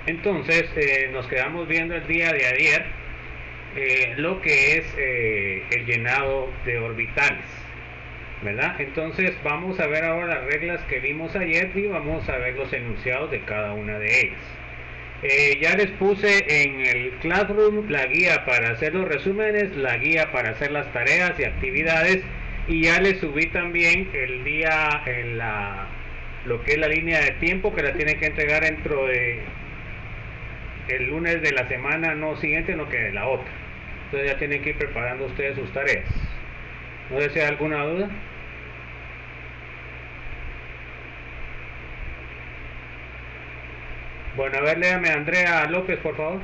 Entonces nos quedamos viendo el día de ayer lo que es el llenado de orbitales, ¿verdad? Entonces vamos a ver ahora las reglas que vimos ayer y vamos a ver los enunciados de cada una de ellas. Ya les puse en el Classroom la guía para hacer los resúmenes, la guía para hacer las tareas y actividades, y ya les subí también el día en lo que es la línea de tiempo, que la tienen que entregar dentro de el lunes de la semana, no siguiente, no que de la otra. Entonces ya tienen que ir preparando ustedes sus tareas. ¿No sé si hay alguna duda? Bueno, a ver, léame Andrea López, por favor.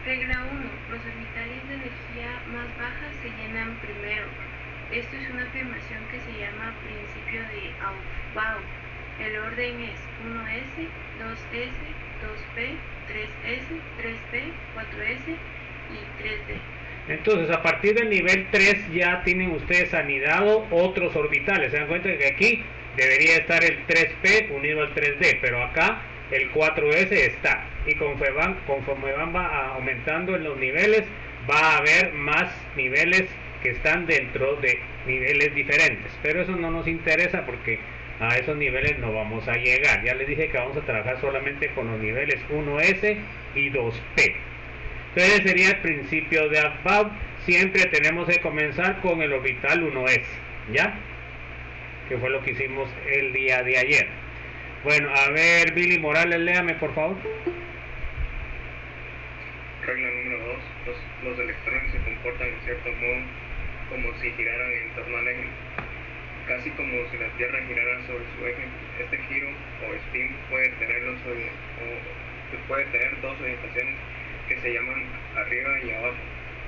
Regla 1. Los orbitales de energía más baja se llenan primero. Esto es una afirmación que se llama principio de Aufbau. El orden es 1s, 2s, 2p, 3s, 3p, 4s y 3d. Entonces, a partir del nivel 3 ya tienen ustedes anidado otros orbitales. Se dan cuenta que aquí debería estar el 3p unido al 3d, pero acá el 4s está. Y conforme van aumentando en los niveles, va a haber más niveles que están dentro de niveles diferentes. Pero eso no nos interesa porque a esos niveles no vamos a llegar. Ya les dije que vamos a trabajar solamente con los niveles 1s y 2p. Entonces sería el principio de Aufbau. Siempre tenemos que comenzar con el orbital 1s, ¿ya? Que fue lo que hicimos el día de ayer. Bueno, a ver, Billy Morales, léame por favor. Regla número 2. Los electrones se comportan en cierto modo como si giraran en torno al eje, casi como si la Tierra girara sobre su eje. Este giro o spin puede tener dos orientaciones que se llaman arriba y abajo.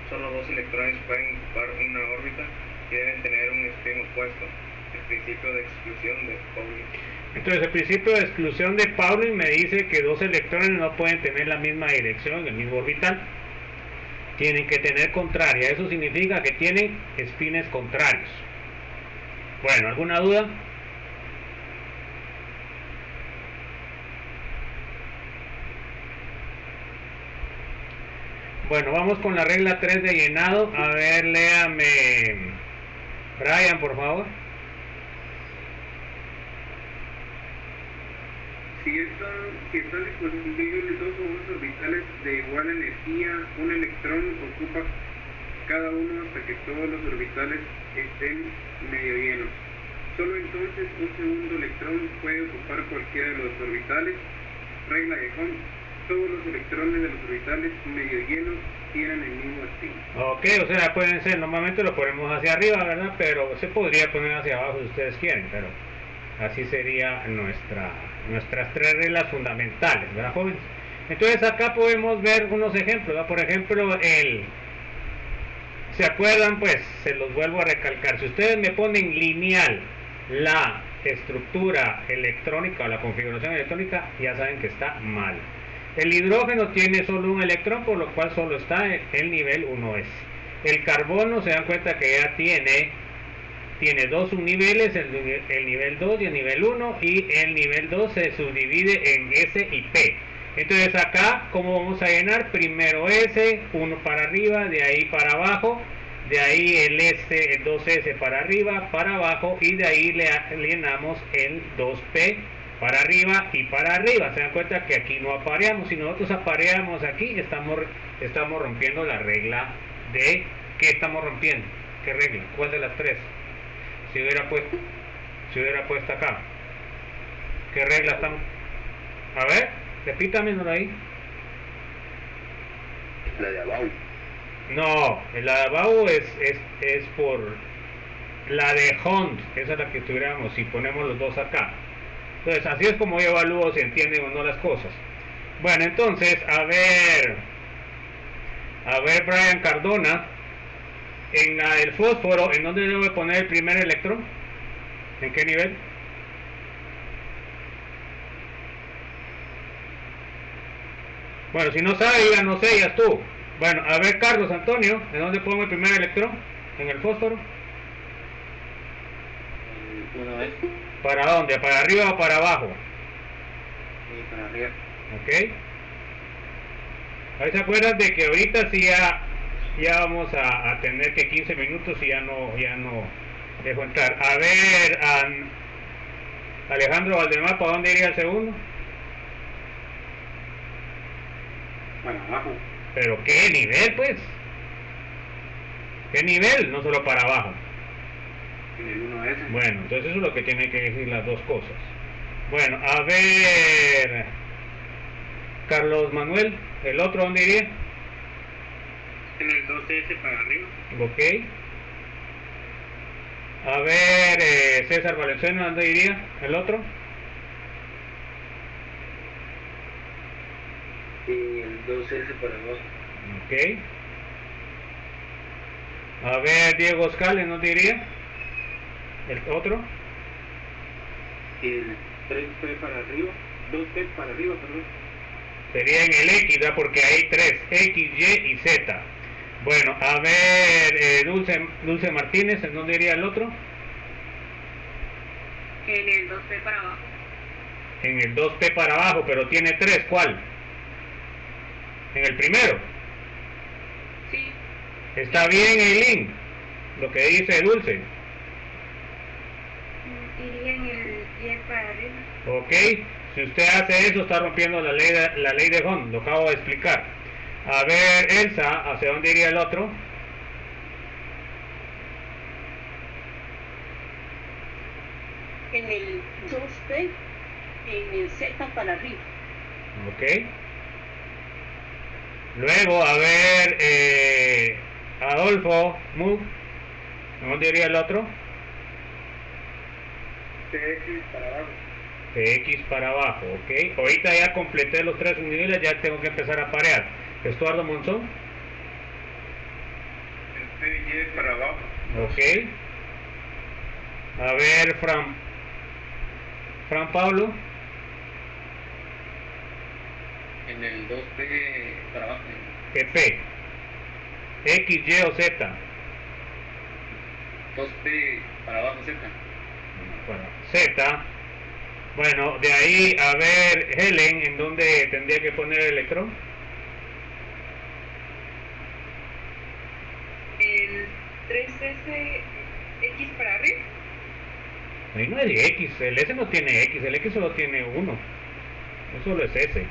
Solo dos electrones pueden ocupar una órbita y deben tener un spin opuesto. El principio de exclusión de Pauling. Entonces el principio de exclusión de Pauling me dice que dos electrones no pueden tener la misma dirección en el mismo orbital. Tienen que tener contraria. Eso significa que tienen spines contrarios. Bueno, ¿alguna duda? Bueno, vamos con la regla 3 de llenado. A ver, léame Brian, por favor. Si están disponibles dos o más orbitales de igual energía, un electrón ocupa cada uno hasta que todos los orbitales estén medio llenos. Solo entonces un segundo electrón puede ocupar cualquiera de los orbitales. Regla de Hund: todos los electrones de los orbitales medio llenos tienen el mismo spin. Ok, o sea, pueden ser, normalmente lo ponemos hacia arriba, ¿verdad? Pero se podría poner hacia abajo si ustedes quieren, pero así sería nuestras tres reglas fundamentales, ¿verdad, jóvenes? Entonces acá podemos ver unos ejemplos, ¿verdad? Por ejemplo, ¿se acuerdan? Pues se los vuelvo a recalcar. Si ustedes me ponen lineal la estructura electrónica o la configuración electrónica, ya saben que está mal. El hidrógeno tiene solo un electrón, por lo cual solo está en el nivel 1s. El carbono, se dan cuenta que ya tiene dos subniveles, el nivel 2 y el nivel 1, y el nivel 2 se subdivide en S y P. Entonces acá, ¿cómo vamos a llenar? Primero S, 1 para arriba, de ahí para abajo, de ahí el 2S para arriba, para abajo, y de ahí le llenamos el 2P para arriba y para arriba. Se dan cuenta que aquí no apareamos. Si nosotros apareamos aquí, estamos rompiendo la regla de... ¿Qué estamos rompiendo? ¿Qué regla? ¿Cuál de las tres? Si hubiera puesto acá, ¿qué regla estamos? A ver, repítamelo ahí. La de Abau. No, la de Abau es por la de Hund, esa es la que tuviéramos si ponemos los dos acá. Entonces así es como yo evalúo si entienden o no las cosas. Bueno, entonces, a ver Brian Cardona, en la del fósforo, ¿en dónde debo poner el primer electrón? ¿En qué nivel? Bueno, si no sabe, diga no sé, ya estuvo. Bueno, a ver, Carlos Antonio, ¿en dónde pongo el primer electrón? ¿En el fósforo? 1S. ¿Para dónde? ¿Para arriba o para abajo? Y para arriba. Ok. Ahí se acuerdan de que ahorita sí ya vamos a tener que 15 minutos y ya no dejo entrar. A ver, Alejandro Valdemar, ¿para dónde iría el segundo? Para abajo. ¿Pero qué nivel, pues? ¿Qué nivel? No solo para abajo. En el 1S. Bueno, entonces eso es lo que tiene que decir las dos cosas. Bueno, a ver, Carlos Manuel, ¿el otro dónde iría? En el 2S para arriba. Ok. A ver, César Valenzuela, ¿dónde iría? ¿El otro? Y el 2S para abajo. Ok. A ver, Diego Oscales, ¿dónde iría? ¿El otro? Y el 3P para arriba. 2P para arriba, perdón. Sería en el X, ¿verdad? Porque hay tres, X, Y y Z. Bueno, a ver, Dulce Martínez, ¿en dónde iría el otro? En el 2P para abajo. En el 2P para abajo, pero tiene tres, ¿cuál? En el primero. Sí. Está bien, Eileen, lo que dice Dulce. Iría en el 10 para arriba. Ok, si usted hace eso está rompiendo la ley de Hond, lo acabo de explicar. A ver, Elsa, ¿hacia dónde iría el otro? En el 2P, en el Z para arriba. Ok. Luego, a ver, Adolfo, Move, ¿a dónde iría el otro? TX para abajo. PX para abajo, ok. Ahorita ya completé los tres niveles, ya tengo que empezar a parear. Estuardo Monzón, El PY para abajo. ok. A ver, Fran Pablo, En el 2P para abajo. ¿qué P? X, Y o Z. 2P para abajo, Z. Bueno, Z. Bueno, de ahí, a ver, Helen, ¿en dónde tendría que poner el electrón? El 3S X para arriba. Ahí no hay X, el S no tiene X, el X solo tiene uno. No solo es S.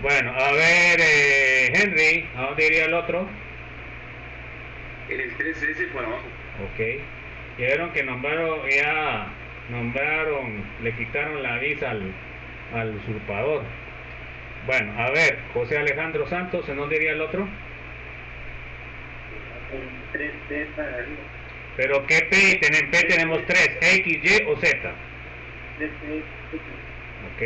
Bueno, a ver, Henry, ¿a dónde iría el otro? En el 3S para abajo. Ok. Ya vieron que nombraron, le quitaron la visa al usurpador. Bueno, a ver, José Alejandro Santos, ¿en dónde iría el otro? En 3P para arriba. Pero ¿qué P? En P tenemos tres, X, Y o Z. 3P. Ok.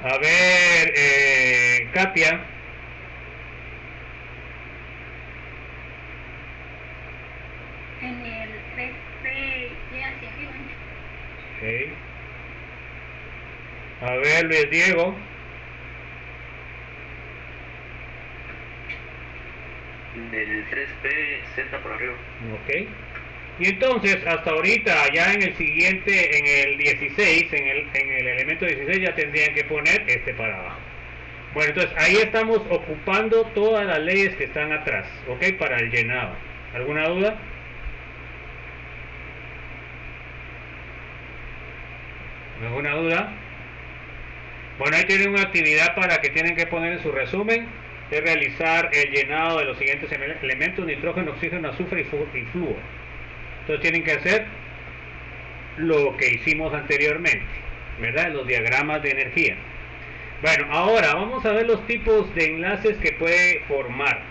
A ver, Katia. En el 3P, Y hacia arriba. Ok. A ver, Luis Diego. En el 3P, Z para arriba. Ok. Y entonces, hasta ahorita, ya en el siguiente, en el 16, en el elemento 16 ya tendrían que poner este para abajo. Bueno, entonces ahí estamos ocupando todas las leyes que están atrás, ¿ok? Para el llenado. ¿Alguna duda? ¿Alguna duda? Bueno, ahí tienen una actividad para que tienen que poner en su resumen, es realizar el llenado de los siguientes elementos: nitrógeno, oxígeno, azufre y flúor. Entonces tienen que hacer lo que hicimos anteriormente, ¿verdad? Los diagramas de energía. Bueno, ahora vamos a ver los tipos de enlaces que puede formar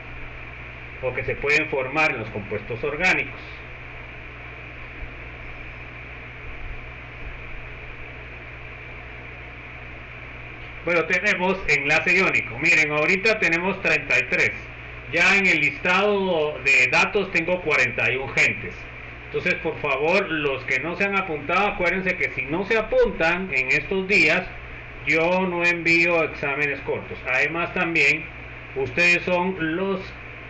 o que se pueden formar en los compuestos orgánicos. Bueno, tenemos enlace iónico. Miren, ahorita tenemos 33. Ya en el listado de datos tengo 41 gentes. Entonces, por favor, los que no se han apuntado, acuérdense que si no se apuntan en estos días, yo no envío exámenes cortos. Además, también, ustedes son los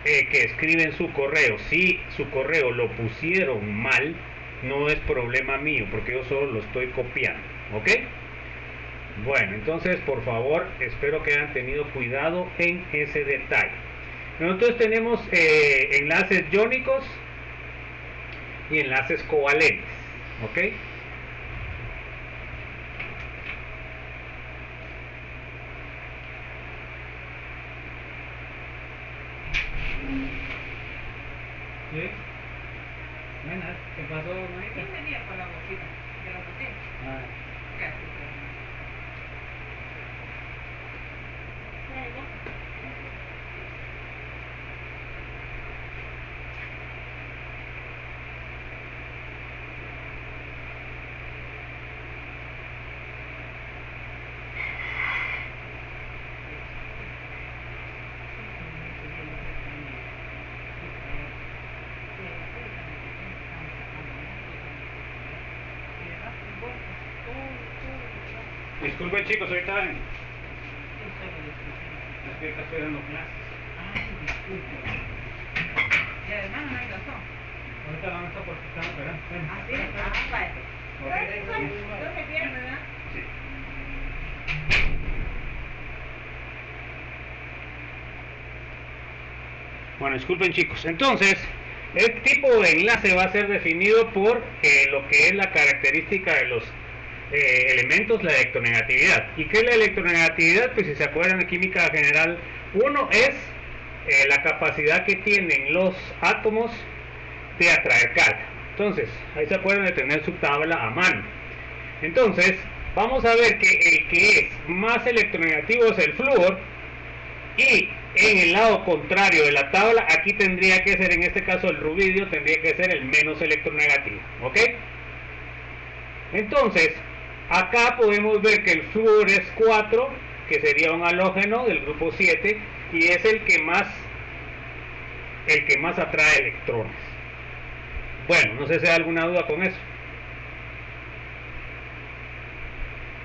que escriben su correo. Si su correo lo pusieron mal, no es problema mío, porque yo solo lo estoy copiando, ¿ok? Bueno, entonces por favor, espero que hayan tenido cuidado en ese detalle. Nosotros tenemos enlaces iónicos y enlaces covalentes, ¿ok? ¿Sí? Bueno, ¿qué pasó, Mónica? ¿Quién venía con la bocina de la botella? Ah. Gracias. Disculpen chicos, ahorita ven. Es que acá estoy dando clases. Ay, disculpe. Y además no hay razón. Ahorita la vamos a porque están esperando. Ven. Ah, sí. Ah, vale. Ok. No se pierde, ¿verdad? Sí. Bueno, disculpen chicos. Entonces, el tipo de enlace va a ser definido por lo que es la característica de los elementos, la electronegatividad. ¿Y qué es la electronegatividad? Pues si se acuerdan de química general 1 es la capacidad que tienen los átomos de atraer carga. Entonces, ahí se acuerdan de tener su tabla a mano. Entonces, vamos a ver que el que es más electronegativo es el flúor, y en el lado contrario de la tabla, aquí tendría que ser, en este caso el rubidio, tendría que ser el menos electronegativo, ¿ok? Entonces, acá podemos ver que el flúor es 4, que sería un halógeno del grupo 7, y es el que más atrae electrones. Bueno, no sé si hay alguna duda con eso.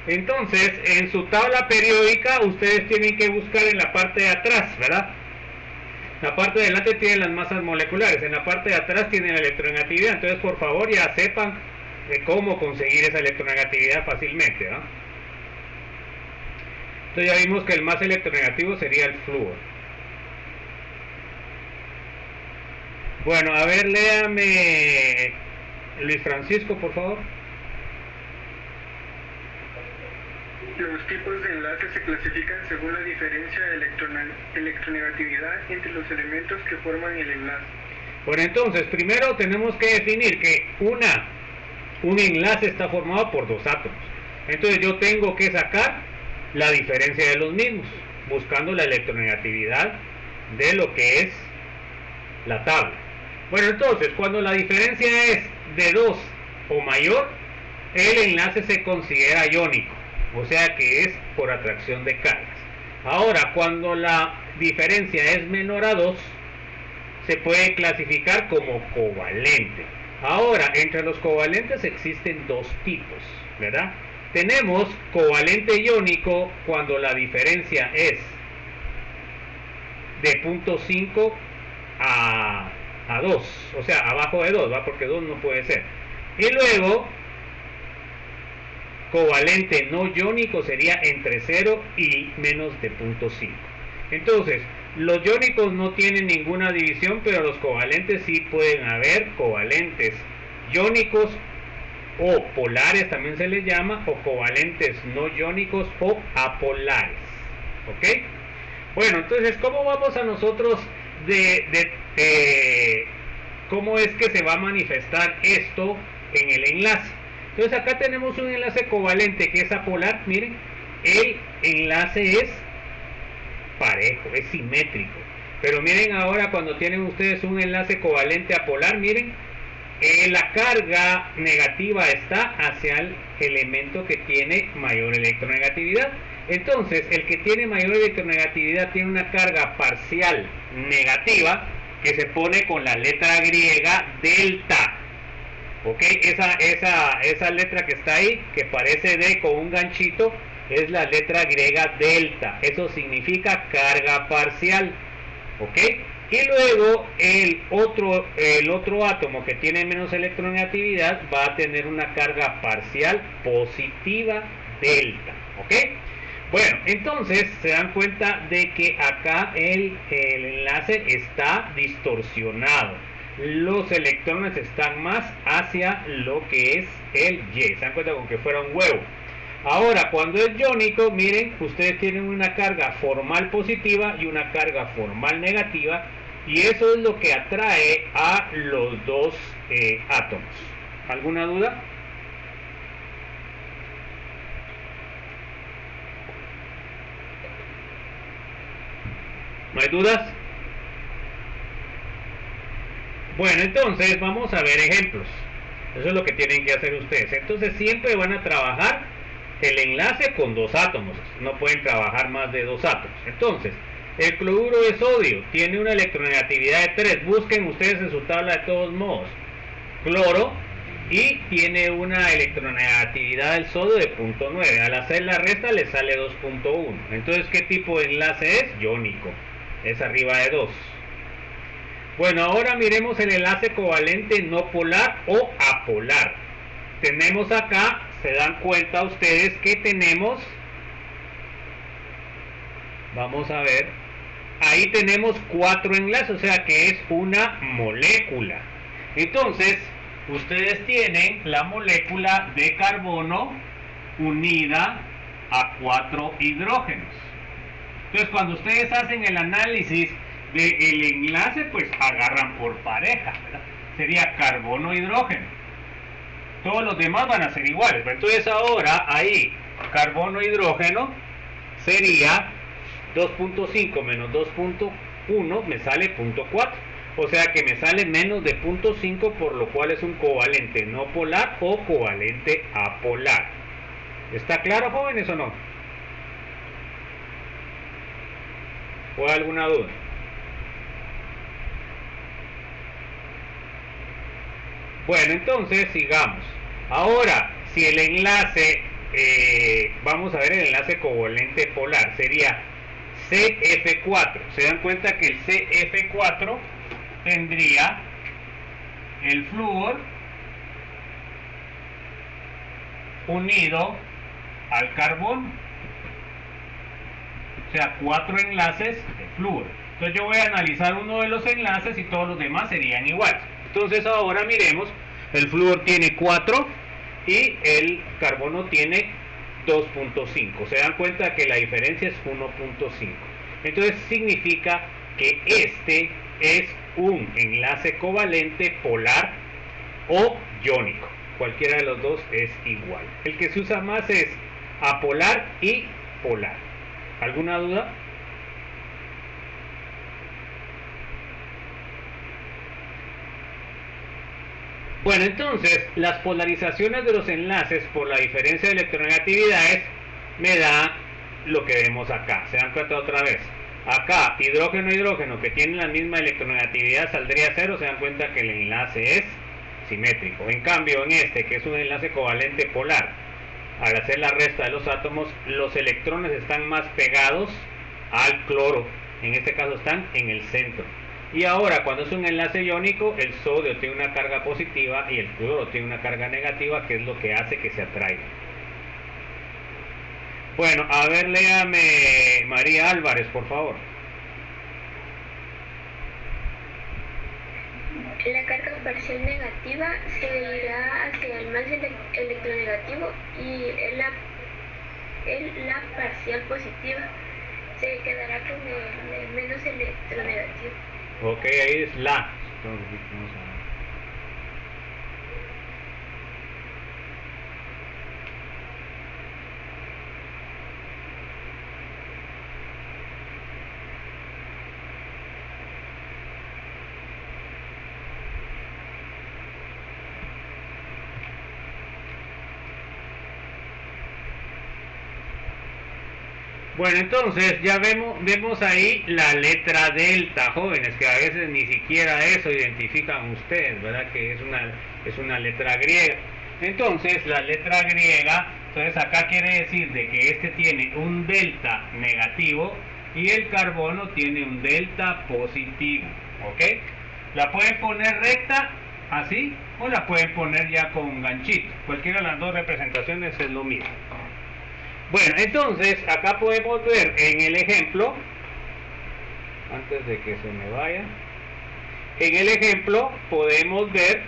Entonces, en su tabla periódica, ustedes tienen que buscar en la parte de atrás, ¿verdad? La parte de delante tiene las masas moleculares, en la parte de atrás tiene la electronegatividad. Entonces, por favor, ya sepan cómo conseguir esa electronegatividad fácilmente, ¿no? Entonces ya vimos que el más electronegativo sería el flúor. Bueno, a ver, léame Luis Francisco, por favor. Los tipos de enlaces se clasifican según la diferencia de electronegatividad entre los elementos que forman el enlace. Bueno, entonces, primero tenemos que definir que un enlace está formado por dos átomos. Entonces yo tengo que sacar la diferencia de los mismos, buscando la electronegatividad de lo que es la tabla. Bueno, entonces, cuando la diferencia es de 2 o mayor, el enlace se considera iónico, o sea que es por atracción de cargas. Ahora, cuando la diferencia es menor a 2, se puede clasificar como covalente. Ahora, entre los covalentes existen dos tipos, ¿verdad? Tenemos covalente iónico cuando la diferencia es de 0.5 a 2, o sea, abajo de 2, ¿va? Porque 2 no puede ser. Y luego, covalente no iónico sería entre 0 y menos de 0.5. Entonces, los iónicos no tienen ninguna división, pero los covalentes sí pueden haber covalentes iónicos o polares, también se les llama, o covalentes no iónicos o apolares. ¿Ok? Bueno, entonces, ¿cómo vamos a nosotros cómo es que se va a manifestar esto en el enlace? Entonces acá tenemos un enlace covalente que es apolar. Miren, el enlace es parejo, es simétrico. Pero miren ahora cuando tienen ustedes un enlace covalente apolar, miren, la carga negativa está hacia el elemento que tiene mayor electronegatividad. Entonces, el que tiene mayor electronegatividad tiene una carga parcial negativa que se pone con la letra griega delta. ¿Ok? Esa letra que está ahí, que parece D con un ganchito, es la letra griega delta. Eso significa carga parcial. ¿Ok? Y luego el otro átomo que tiene menos electronegatividad va a tener una carga parcial positiva delta, ¿ok? Bueno, entonces se dan cuenta de que acá el enlace está distorsionado. Los electrones están más hacia lo que es el Y. Se dan cuenta como que fuera un huevo. Ahora, cuando es iónico, miren, ustedes tienen una carga formal positiva y una carga formal negativa, y eso es lo que atrae a los dos átomos. ¿Alguna duda? ¿No hay dudas? Bueno, entonces vamos a ver ejemplos. Eso es lo que tienen que hacer ustedes. Entonces siempre van a trabajar el enlace con dos átomos, no pueden trabajar más de dos átomos. Entonces, el cloruro de sodio tiene una electronegatividad de 3, busquen ustedes en su tabla de todos modos, cloro, y tiene una electronegatividad del sodio de 0.9, al hacer la resta le sale 2.1, entonces ¿qué tipo de enlace es? Iónico, es arriba de 2. Bueno, ahora miremos el enlace covalente no polar o apolar. Tenemos acá, se dan cuenta ustedes que tenemos, vamos a ver, ahí tenemos 4 enlaces, o sea que es una molécula. Entonces, ustedes tienen la molécula de carbono unida a 4 hidrógenos. Entonces, cuando ustedes hacen el análisis del enlace, pues agarran por pareja, ¿verdad? Sería carbono-hidrógeno. Todos los demás van a ser iguales. Entonces ahora ahí carbono-hidrógeno sería 2.5 menos 2.1 me sale 0.4. O sea que me sale menos de 0.5, por lo cual es un covalente no polar o covalente apolar. ¿Está claro, jóvenes, o no? ¿O hay alguna duda? Bueno, entonces sigamos. Ahora, si el enlace, vamos a ver el enlace covalente polar, sería CF4. Se dan cuenta que el CF4 tendría el flúor unido al carbón. O sea, 4 enlaces de flúor. Entonces yo voy a analizar uno de los enlaces y todos los demás serían iguales. Entonces ahora miremos, el flúor tiene 4 y el carbono tiene 2.5. Se dan cuenta que la diferencia es 1.5. Entonces significa que este es un enlace covalente polar o iónico. Cualquiera de los dos es igual. El que se usa más es apolar y polar. ¿Alguna duda? Bueno, entonces, las polarizaciones de los enlaces por la diferencia de electronegatividades me da lo que vemos acá. ¿Se dan cuenta otra vez? Acá, hidrógeno-hidrógeno que tienen la misma electronegatividad saldría 0. Se dan cuenta que el enlace es simétrico. En cambio, en este, que es un enlace covalente polar, al hacer la resta de los átomos, los electrones están más pegados al cloro. En este caso están en el centro. Y ahora, cuando es un enlace iónico, el sodio tiene una carga positiva y el cloro tiene una carga negativa, que es lo que hace que se atraigan. Bueno, a ver, léame María Álvarez, por favor. La carga parcial negativa se irá hacia el más electronegativo y la parcial positiva se quedará con el menos electronegativo. Ok, ahí es la. Bueno, entonces ya vemos ahí la letra delta, jóvenes, que a veces ni siquiera eso identifican ustedes, ¿verdad? Que es una letra griega. Entonces, la letra griega, entonces acá quiere decir de que este tiene un delta negativo y el carbono tiene un delta positivo, ¿ok? La pueden poner recta, así, o la pueden poner ya con ganchito. Cualquiera de las dos representaciones es lo mismo. Bueno, entonces, acá podemos ver en el ejemplo, antes de que se me vaya, en el ejemplo podemos ver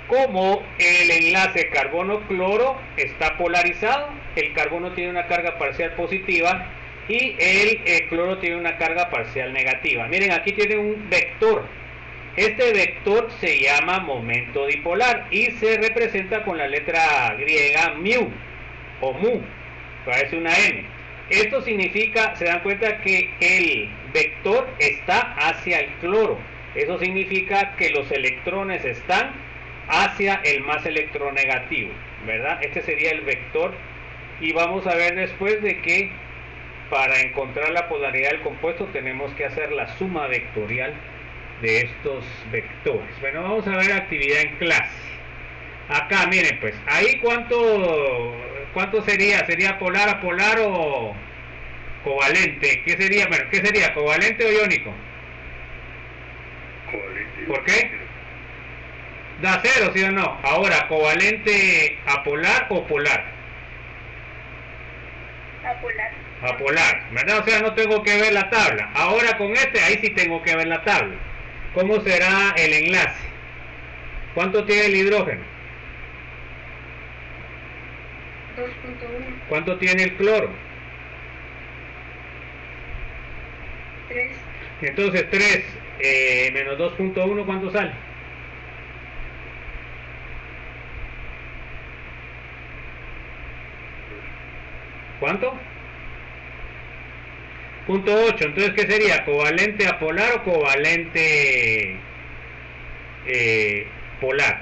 cómo el enlace carbono-cloro está polarizado. El carbono tiene una carga parcial positiva y el cloro tiene una carga parcial negativa. Miren, aquí tiene un vector. Este vector se llama momento dipolar y se representa con la letra griega mu o mu, parece una M. Esto significa, se dan cuenta que el vector está hacia el cloro. Eso significa que los electrones están hacia el más electronegativo, ¿verdad? Este sería el vector. Y vamos a ver después de que para encontrar la polaridad del compuesto tenemos que hacer la suma vectorial de estos vectores. Bueno, vamos a ver actividad en clase. Acá, miren, pues, ahí cuánto sería, ¿sería polar a polar o covalente? ¿Qué sería? Bueno, ¿qué sería? ¿Covalente o iónico? Covalente. ¿Por qué? Da cero, ¿sí o no? Ahora, ¿covalente a polar o polar? A polar. A polar, ¿verdad? O sea, no tengo que ver la tabla. Ahora con este, ahí sí tengo que ver la tabla. ¿Cómo será el enlace? ¿Cuánto tiene el hidrógeno? 2.1. ¿Cuánto tiene el cloro? 3. Entonces 3 menos 2.1, ¿cuánto sale? ¿Cuánto? 0.8. Entonces, ¿qué sería? ¿Covalente a polar o covalente polar?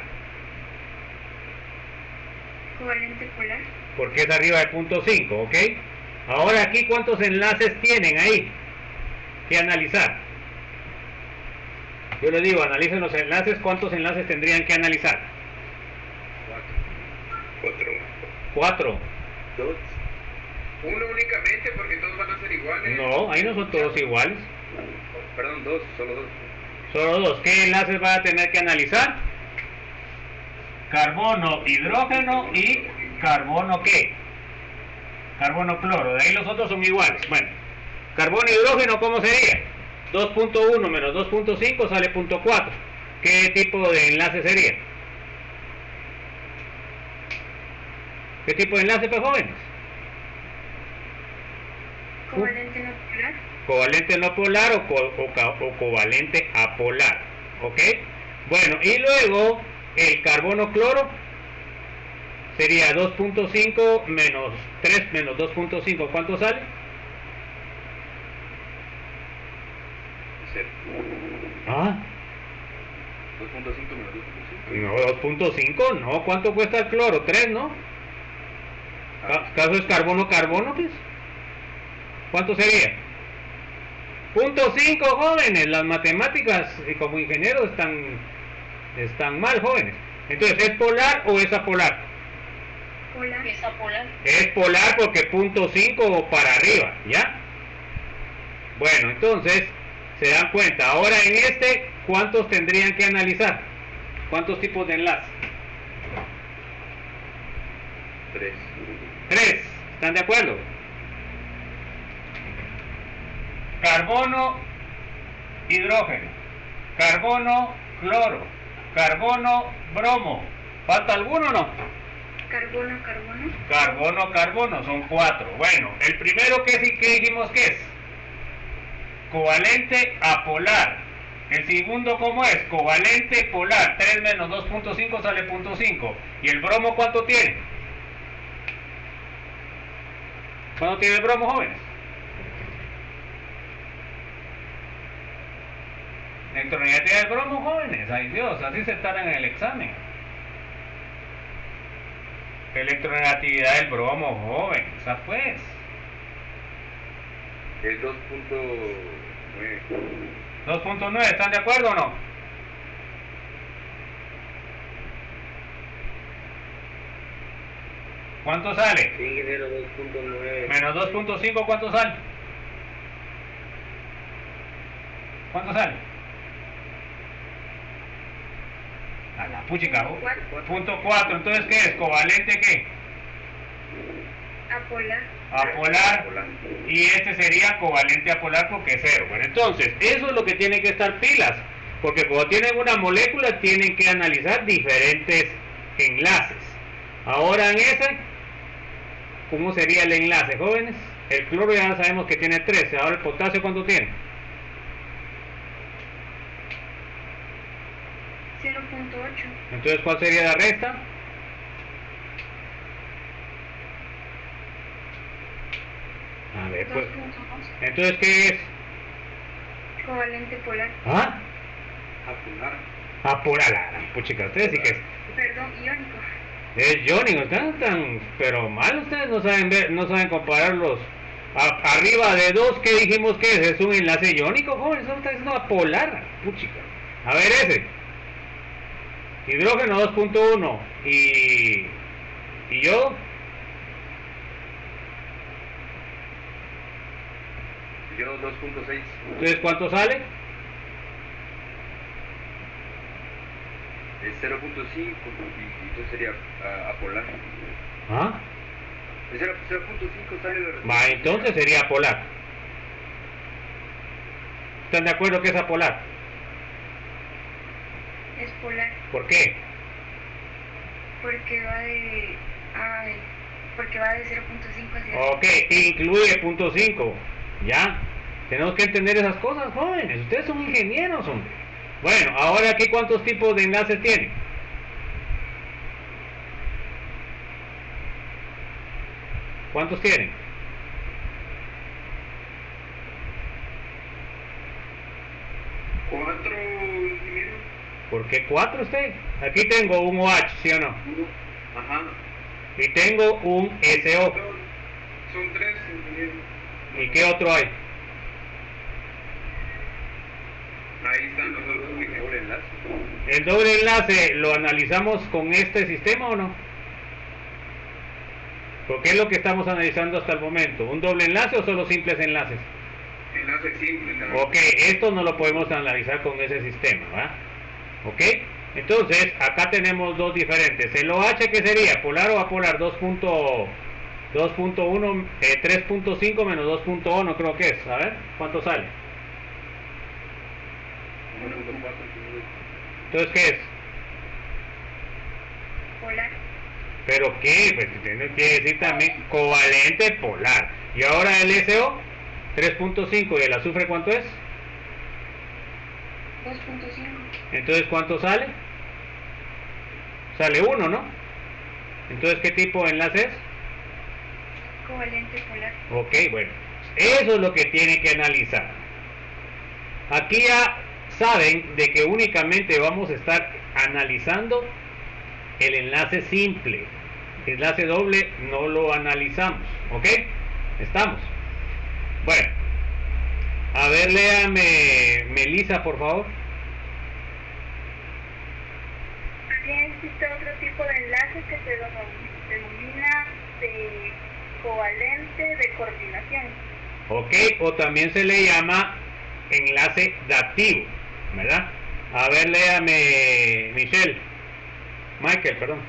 Covalente polar. Porque es arriba de 0.5, ¿ok? Ahora aquí, ¿cuántos enlaces tienen ahí que analizar? Yo les digo, analicen los enlaces. ¿Cuántos enlaces tendrían que analizar? 4. 2. Uno únicamente porque todos van a ser iguales. No, ahí no son todos iguales. Perdón, 2, solo 2. Solo 2. ¿Qué enlaces va a tener que analizar? Carbono, hidrógeno y carbono ¿qué? Carbono, cloro. De ahí los otros son iguales. Bueno, carbono, hidrógeno, ¿cómo sería? 2.1 menos 2.5 sale 0.4. ¿Qué tipo de enlace sería? ¿Qué tipo de enlace, pues, jóvenes? Covalente no polar. Covalente no polar o covalente apolar, ¿ok? Bueno, y luego el carbono cloro sería 2.5 menos 3 menos 2.5, ¿cuánto sale? 0. ¿Ah? 2.5 menos 2.5. No, 2.5, no, ¿cuánto cuesta el cloro? 3, ¿no? ¿Acaso es carbono, pues? ¿Cuánto sería? 0.5, jóvenes. Las matemáticas como ingenieros están mal, jóvenes. Entonces, ¿es polar o es apolar? Polar. Es apolar. Es polar porque 0.5 para arriba, ¿ya? Bueno, entonces, se dan cuenta. Ahora en este, ¿cuántos tendrían que analizar? ¿Cuántos tipos de enlace? 3. 3. ¿Están de acuerdo? Carbono, hidrógeno, carbono, cloro, carbono, bromo. ¿Falta alguno o no? Carbono. Carbono, son 4. Bueno, el primero que dijimos que es covalente apolar. El segundo, ¿cómo es? Covalente polar. 3 menos 2.5 sale 0.5. ¿Y el bromo cuánto tiene? ¿Cuánto tiene el bromo, jóvenes? Electronegatividad del bromo, jóvenes. Ay Dios, así se estará en el examen. Electronegatividad del bromo, joven. Esa pues. Es 2.9. 2.9, ¿están de acuerdo o no? ¿Cuánto sale? Sí, ingeniero, 2.9. Menos 2.5, ¿cuánto sale? ¿Cuánto sale? A la puchica. Punto 4. Entonces, ¿qué es? ¿Covalente qué? Apolar. Apolar. Y este sería covalente apolar porque es 0. Bueno, entonces, eso es lo que tienen que estar pilas. Porque cuando tienen una molécula, tienen que analizar diferentes enlaces. Ahora en ese, ¿cómo sería el enlace, jóvenes? El cloro ya sabemos que tiene 13. Ahora el potasio, ¿cuánto tiene? 0.8. Entonces, ¿cuál sería la resta? A ver, pues. 2.2. Entonces, ¿qué es? Covalente polar. ¿Ah? Apolar. Apolar. Puchica, ustedes sí que es. Perdón, iónico. Es iónico, están tan. Pero mal, ustedes no saben ver, no saben compararlos. Arriba de 2, ¿qué dijimos que es? Es un enlace iónico, jóvenes. Eso está diciendo apolar. Puchica. A ver, ese. Hidrógeno 2.1 y yodo. Yo 2.6. Entonces, ¿cuánto sale? Es 0.5 y entonces sería apolar. ¿Ah? Es 0.5 sale la respuesta. Va, entonces sería apolar. ¿Están de acuerdo que es apolar? Es polar. ¿Por qué? Porque va de. Ay. Porque va de 0.5 hacia. Ok, incluye punto 5. ¿Ya? Tenemos que entender esas cosas, jóvenes. Ustedes son ingenieros, hombre. Bueno, ahora aquí, ¿cuántos tipos de enlaces tienen? ¿Cuántos tienen? ¿Cuatro, ingeniero? ¿Por qué 4 usted? Aquí tengo un OH, ¿sí o no? Ajá. Y tengo un SO. Son 3, ingeniero. ¿Y qué otro hay? Ahí están los otros, ingeniero. Doble enlace. ¿El doble enlace lo analizamos con este sistema o no? Porque es lo que estamos analizando hasta el momento. ¿Un doble enlace o solo simples enlaces? Enlace simple también. Ok, esto no lo podemos analizar con ese sistema, ¿va? Ok, entonces acá tenemos dos diferentes. El OH, ¿qué sería? ¿Polar o apolar? 2.1, 3.5 menos 2.1 creo que es. A ver, ¿cuánto sale? 1.4. Entonces, ¿qué es? Polar. ¿Pero qué? Pues tiene que decir también covalente polar. Y ahora el SO, 3.5. ¿Y el azufre cuánto es? 2.5. Entonces, ¿cuánto sale? Sale 1, ¿no? Entonces, ¿qué tipo de enlace es? Covalente polar. Ok, bueno. Eso es lo que tiene que analizar. Aquí ya saben de que únicamente vamos a estar analizando el enlace simple. El enlace doble no lo analizamos. ¿Ok? ¿Estamos? Bueno. A ver, léame, Melissa, por favor. También existe otro tipo de enlace que se denomina de covalente de coordinación. Ok, o también se le llama enlace dativo, ¿verdad? A ver, léame, Michael, perdón.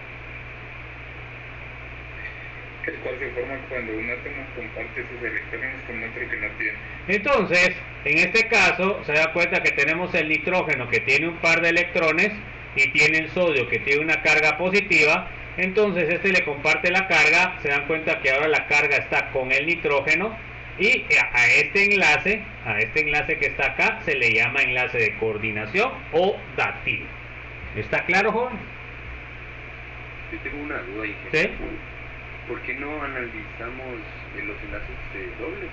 El cual se forma cuando un átomo comparte sus electrones con otro que no tiene. Entonces, en este caso, se da cuenta que tenemos el nitrógeno que tiene un par de electrones y tiene el sodio que tiene una carga positiva. Entonces, este le comparte la carga, se dan cuenta que ahora la carga está con el nitrógeno y a este enlace que está acá, se le llama enlace de coordinación o dativo. ¿Está claro, joven? Yo tengo una duda, ingeniero. ¿Sí? ¿Por qué no analizamos los enlaces dobles?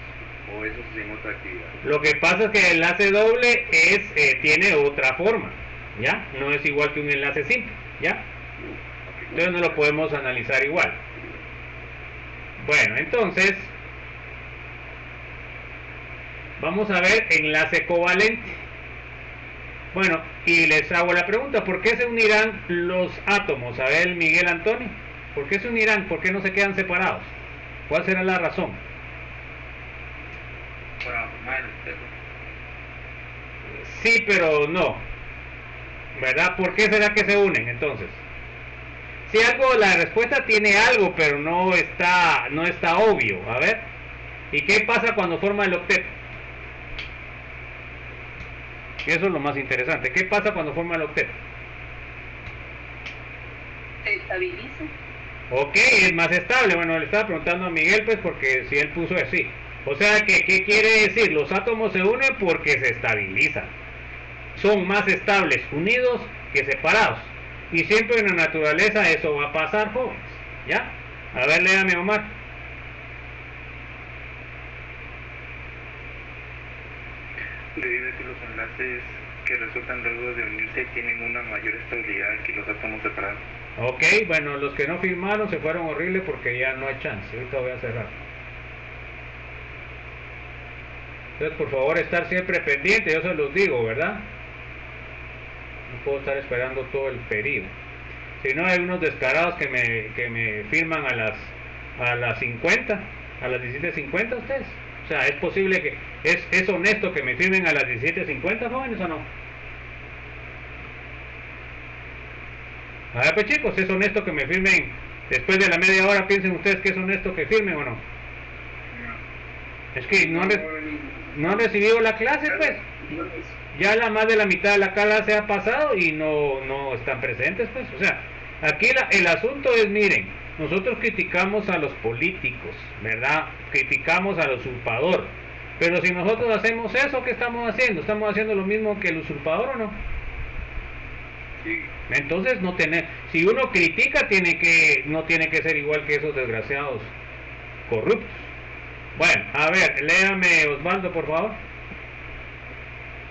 ¿O eso es en otra actividad? Lo que pasa es que el enlace doble tiene otra forma, ¿ya? No es igual que un enlace simple, ¿ya? Entonces no lo podemos analizar igual. Bueno, entonces vamos a ver enlace covalente. Bueno, y les hago la pregunta, ¿por qué se unirán los átomos? A ver, Miguel Antonio, ¿por qué se unirán? ¿Por qué no se quedan separados? ¿Cuál será la razón? Para formar el sí, pero no. ¿Verdad? ¿Por qué será que se unen entonces? Si algo, la respuesta tiene algo, pero no está obvio. A ver. ¿Y qué pasa cuando forma el octeto? Eso es lo más interesante. ¿Qué pasa cuando forma el octeto? Se estabiliza. Ok, es más estable. Bueno, le estaba preguntando a Miguel, pues, porque si él puso así. O sea, que, ¿qué quiere decir? Los átomos se unen porque se estabilizan. Son más estables unidos que separados. Y siempre en la naturaleza eso va a pasar, jóvenes. ¿Ya? A ver, léame, Omar. Debido a que los enlaces que resultan luego de unirse tienen una mayor estabilidad que los átomos separados. Ok, bueno, los que no firmaron se fueron horribles porque ya no hay chance. Ahorita voy a cerrar. Entonces, por favor, estar siempre pendiente, yo se los digo, ¿verdad? No puedo estar esperando todo el periodo. Si no, hay unos descarados que me firman a las 50, a las 17:50 ustedes. O sea, es posible que... ¿Es honesto que me firmen a las 17:50, jóvenes, o no? A ver, pues chicos, ¿es honesto que me firmen después de la media hora? Piensen ustedes que es honesto que firmen o no. Es que no han recibido la clase, pues. Ya más de la mitad de la clase ha pasado y no están presentes, pues. O sea, aquí el asunto es, miren, nosotros criticamos a los políticos, ¿verdad? Criticamos al usurpador. Pero si nosotros hacemos eso, ¿qué estamos haciendo? ¿Estamos haciendo lo mismo que el usurpador o no? Sí. Entonces, si uno critica, no tiene que ser igual que esos desgraciados corruptos. Bueno, a ver, léame, Osvaldo, por favor.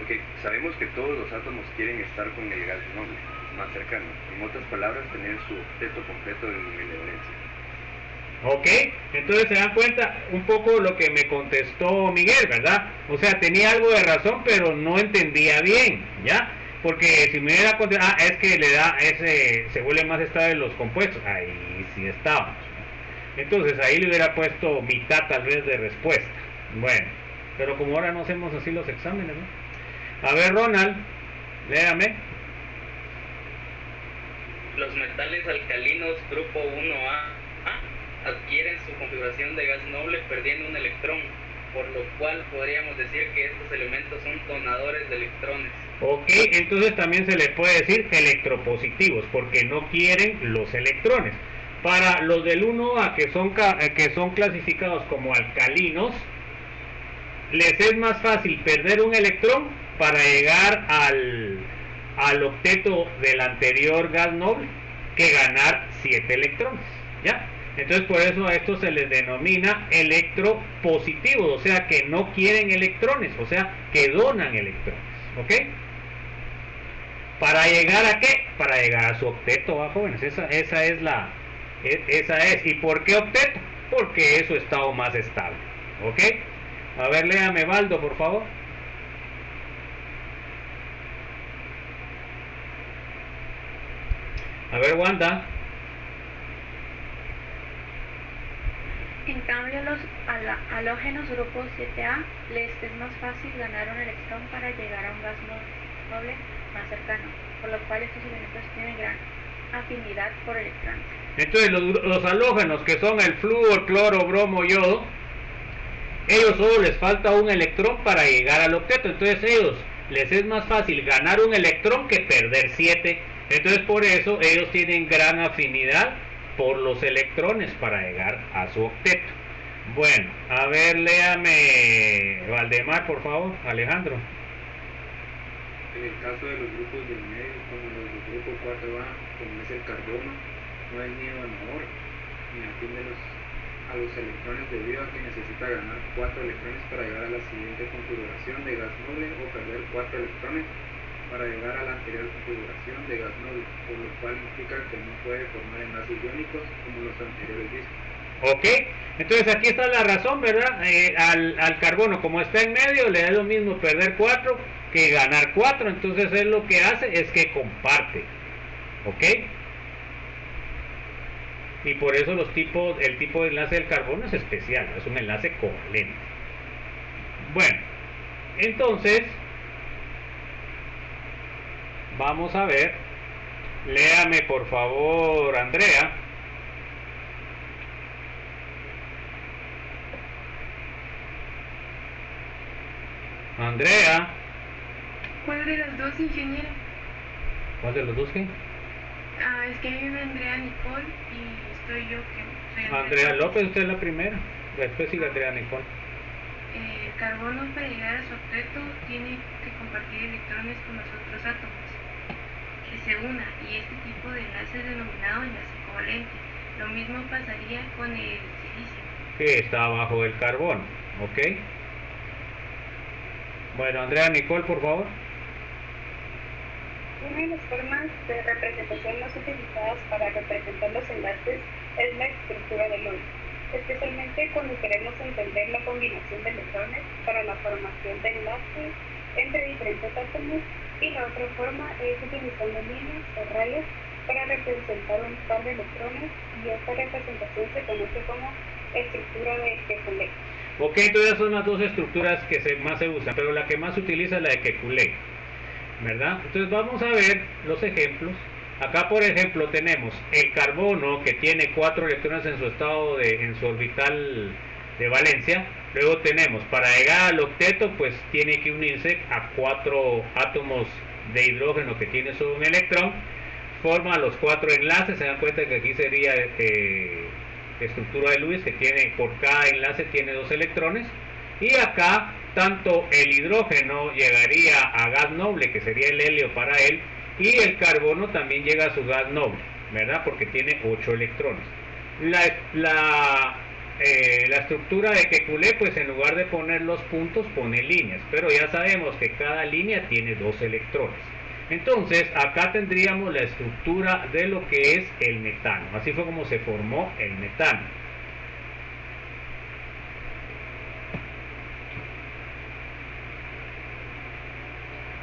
Ok, sabemos que todos los átomos quieren estar con el gas noble más cercano. En otras palabras, tener su octeto completo en elevancia. Ok, entonces se dan cuenta un poco lo que me contestó Miguel, ¿verdad? O sea, tenía algo de razón, pero no entendía bien, ¿ya? Porque si me hubiera contestado, es que le da se vuelve más estable los compuestos. Ahí sí estábamos. Entonces ahí le hubiera puesto mitad tal vez de respuesta. Bueno, pero como ahora no hacemos así los exámenes, ¿no? A ver, Ronald, léame. Los metales alcalinos grupo 1A adquieren su configuración de gas noble perdiendo un electrón, por lo cual podríamos decir que estos elementos son donadores de electrones. Ok, entonces también se les puede decir electropositivos, porque no quieren los electrones. Para los del 1A que son clasificados como alcalinos, les es más fácil perder un electrón para llegar al octeto del anterior gas noble que ganar 7 electrones, ¿ya? Entonces por eso a esto se les denomina electropositivos, o sea que no quieren electrones, o sea que donan electrones, ¿ok? ¿Para llegar a qué? Para llegar a su octeto, jóvenes, esa es. ¿Y por qué octeto? Porque es su estado más estable, ¿ok? A ver, léame, Baldo, por favor. A ver, Wanda. En cambio, los halógenos grupo 7A les es más fácil ganar un electrón para llegar a un gas noble más cercano, por lo cual estos elementos tienen gran afinidad por electrones. Entonces los halógenos, que son el flúor, cloro, bromo, yodo, ellos solo les falta un electrón para llegar al octeto. Entonces les es más fácil ganar un electrón que perder 7. Entonces por eso ellos tienen gran afinidad por los electrones para llegar a su octeto. Bueno, a ver, léame, Valdemar, por favor. Alejandro. En el caso de los grupos del medio, como los del grupo 4A, como es el carbono, no hay ni donador ni afín a los electrones, debido a que necesita ganar 4 electrones para llegar a la siguiente configuración de gas noble o perder 4 electrones para llegar a la anterior configuración de gas noble, por lo cual implica que no puede formar enlaces iónicos como los anteriores discos. Ok, entonces aquí está la razón, ¿verdad? Al carbono, como está en medio, le da lo mismo perder 4 que ganar 4, entonces él lo que hace es que comparte, ¿ok? Y por eso el tipo de enlace del carbono es especial, es un enlace covalente. Bueno, entonces vamos a ver. Léame por favor, Andrea. Andrea. ¿Cuál de los dos, ingeniero? ¿Cuál de los dos qué? Es que hay una Andrea Nicole y estoy yo que soy Andrea López, usted es la primera. Después sigue Andrea Nicole. El carbono para llegar a su octeto tiene que compartir electrones con los otros átomos que se una, y este tipo de enlace es denominado enlace covalente. Lo mismo pasaría con el silicio, que está abajo del carbono, ¿ok? Bueno, Andrea Nicole, por favor. Una de las formas de representación más utilizadas para representar los enlaces es la estructura del óleo, especialmente cuando queremos entender la combinación de electrones para la formación de enlaces entre diferentes átomos, y la otra forma es utilizando líneas o rayas para representar un par de electrones, y esta representación se conoce como estructura de Kekulé. Ok, entonces son las dos estructuras que más se usan, pero la que más se utiliza es la de Kekulé, ¿verdad? Entonces vamos a ver los ejemplos. Acá, por ejemplo, tenemos el carbono, que tiene 4 electrones en su estado en su orbital de valencia. Luego tenemos, para llegar al octeto, pues tiene que unirse a 4 átomos de hidrógeno que tiene solo un electrón. Forma los 4 enlaces. Se dan cuenta que aquí sería estructura de Lewis, que tiene, por cada enlace tiene 2 electrones. Y acá, tanto el hidrógeno llegaría a gas noble, que sería el helio para él, y el carbono también llega a su gas noble, ¿verdad? Porque tiene 8 electrones. La estructura de Kekulé, pues en lugar de poner los puntos, pone líneas, pero ya sabemos que cada línea tiene 2 electrones. Entonces, acá tendríamos la estructura de lo que es el metano. Así fue como se formó el metano.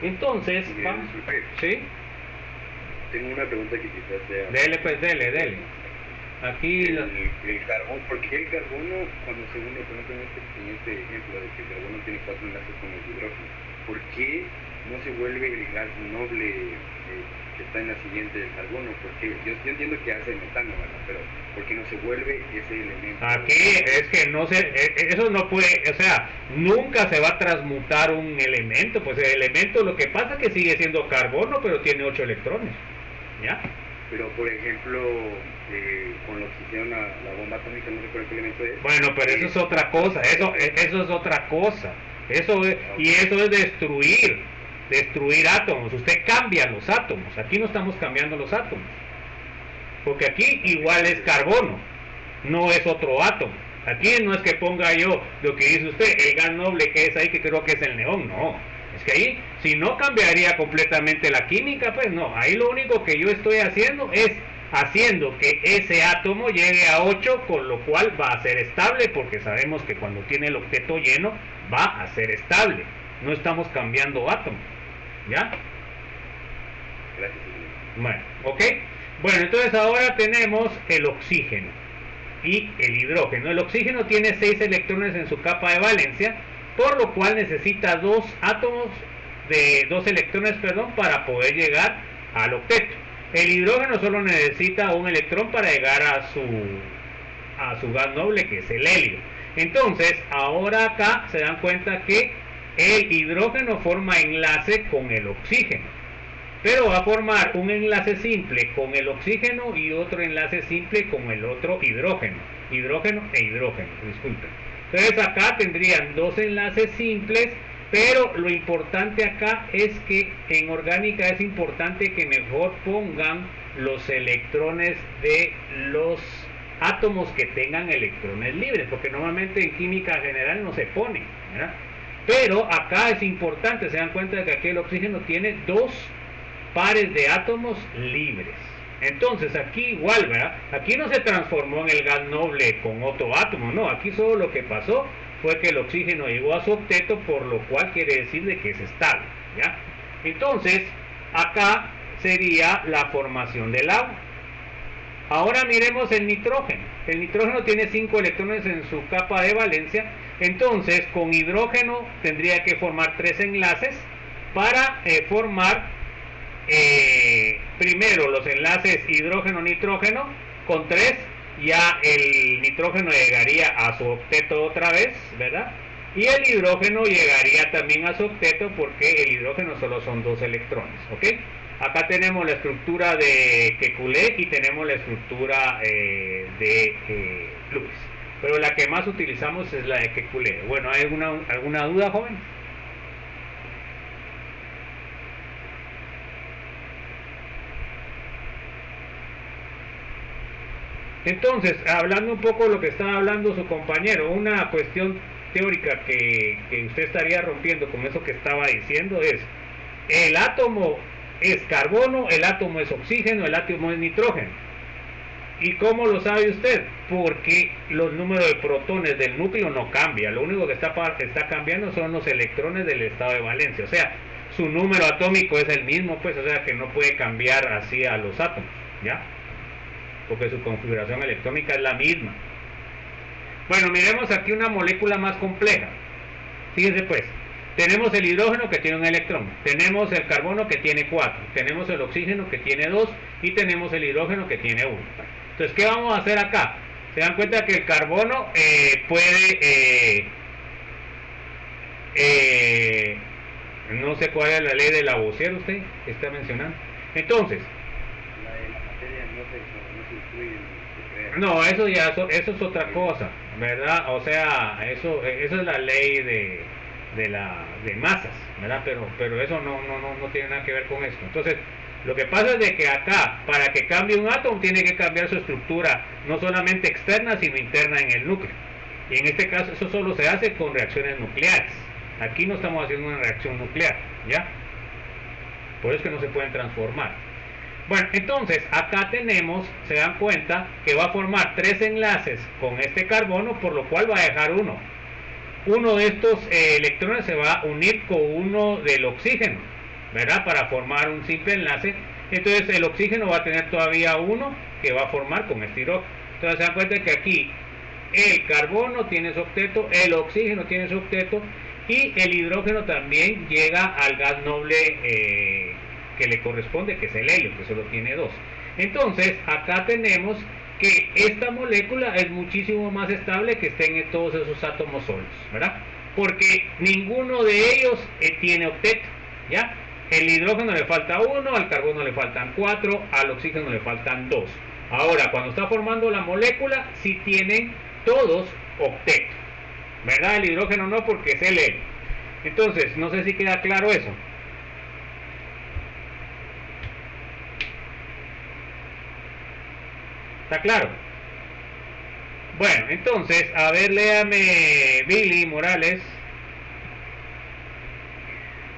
Entonces, vamos. ¿Sí? Tengo una pregunta que quizás sea... Dele, pues, dele. Aquí... El carbón, ¿por qué el carbono, cuando se une, por ejemplo, en este ejemplo de que el carbono tiene 4 enlaces con el hidrógeno, ¿por qué no se vuelve el gas noble que está en la siguiente del carbono? Porque yo entiendo que hace metano, ¿verdad? Pero ¿por qué no se vuelve ese elemento? Aquí es que no eso no puede, o sea, nunca se va a transmutar un elemento. Pues el elemento, lo que pasa es que sigue siendo carbono, pero tiene 8 electrones, ¿ya? Pero por ejemplo, con lo que hicieron la bomba atómica, no recuerdo qué elemento es. Bueno, pero eso es otra cosa, eso es otra cosa. Eso es destruir átomos. Usted cambia los átomos. Aquí no estamos cambiando los átomos, porque aquí igual es carbono, no es otro átomo. Aquí no es que ponga yo lo que dice usted, el gas noble que es ahí, que creo que es el neón. No, es que ahí, si no, cambiaría completamente la química. Pues no, ahí lo único que yo estoy haciendo es haciendo que ese átomo llegue a 8, con lo cual va a ser estable, porque sabemos que cuando tiene el octeto lleno va a ser estable. No estamos cambiando átomos, ¿ya? Gracias. Bueno, ok. Bueno, entonces ahora tenemos el oxígeno y el hidrógeno. El oxígeno tiene 6 electrones en su capa de valencia, por lo cual necesita 2 electrones, para poder llegar al octeto. El hidrógeno solo necesita un electrón para llegar a su gas noble, que es el helio. Entonces, ahora acá se dan cuenta que el hidrógeno forma enlace con el oxígeno, pero va a formar un enlace simple con el oxígeno y otro enlace simple con el otro hidrógeno e hidrógeno, disculpen. Entonces acá tendrían 2 enlaces simples, pero lo importante acá es que en orgánica es importante que mejor pongan los electrones de los átomos que tengan electrones libres, porque normalmente en química general no se ponen, ¿verdad? Pero acá es importante, se dan cuenta de que aquí el oxígeno tiene 2 pares de átomos libres. Entonces aquí igual, ¿verdad? Aquí no se transformó en el gas noble con otro átomo, no, aquí solo lo que pasó fue que el oxígeno llegó a su octeto, por lo cual quiere decir de que es estable, ¿ya? Entonces, acá sería la formación del agua. Ahora miremos el nitrógeno. El nitrógeno tiene 5 electrones en su capa de valencia, entonces con hidrógeno tendría que formar 3 enlaces para formar primero los enlaces hidrógeno-nitrógeno, con 3 ya el nitrógeno llegaría a su octeto otra vez, ¿verdad? Y el hidrógeno llegaría también a su octeto porque el hidrógeno solo son 2 electrones, ¿ok? Acá tenemos la estructura de Kekulé y tenemos la estructura de Lewis. Pero la que más utilizamos es la de Kekulé. Bueno, ¿hay alguna duda, joven? Entonces, hablando un poco de lo que estaba hablando su compañero, una cuestión teórica que usted estaría rompiendo con eso que estaba diciendo es: el átomo es carbono, el átomo es oxígeno, el átomo es nitrógeno. ¿Y cómo lo sabe usted? Porque los números de protones del núcleo no cambian, lo único que está cambiando son los electrones del estado de valencia, o sea, su número atómico es el mismo, pues, o sea que no puede cambiar así a los átomos, ¿ya? Porque su configuración electrónica es la misma. Bueno, miremos aquí una molécula más compleja. Fíjense pues, tenemos el hidrógeno que tiene un electrón, tenemos el carbono que tiene 4, tenemos el oxígeno que tiene 2 y tenemos el hidrógeno que tiene 1. Entonces, ¿qué vamos a hacer acá? Se dan cuenta que el carbono puede, no sé cuál es la ley de Lavoisier, usted está mencionando. Entonces, la materia no se influye en no, eso ya eso es otra cosa, ¿verdad? O sea, eso es la ley de masas, ¿verdad? Pero eso no tiene nada que ver con esto. Entonces, lo que pasa es de que acá, para que cambie un átomo, tiene que cambiar su estructura, no solamente externa, sino interna en el núcleo. Y en este caso, eso solo se hace con reacciones nucleares. Aquí no estamos haciendo una reacción nuclear, ¿ya? Por eso es que no se pueden transformar. Bueno, entonces, acá tenemos, se dan cuenta, que va a formar 3 enlaces con este carbono, por lo cual va a dejar uno. Uno de estos electrones se va a unir con uno del oxígeno, ¿verdad? Para formar un simple enlace. Entonces el oxígeno va a tener todavía uno que va a formar con este hidrógeno. Entonces se dan cuenta que aquí el carbono tiene su octeto, el oxígeno tiene su octeto y el hidrógeno también llega al gas noble que le corresponde, que es el helio, que solo tiene 2. Entonces acá tenemos que esta molécula es muchísimo más estable que estén en todos esos átomos solos, ¿verdad? Porque ninguno de ellos tiene octeto, ¿ya? El hidrógeno le falta 1, al carbono le faltan 4, al oxígeno le faltan 2. Ahora, cuando está formando la molécula, sí tienen todos octeto, ¿verdad? El hidrógeno no, porque es el helio. Entonces, no sé si queda claro eso. ¿Está claro? Bueno, entonces, a ver, léame Billy Morales.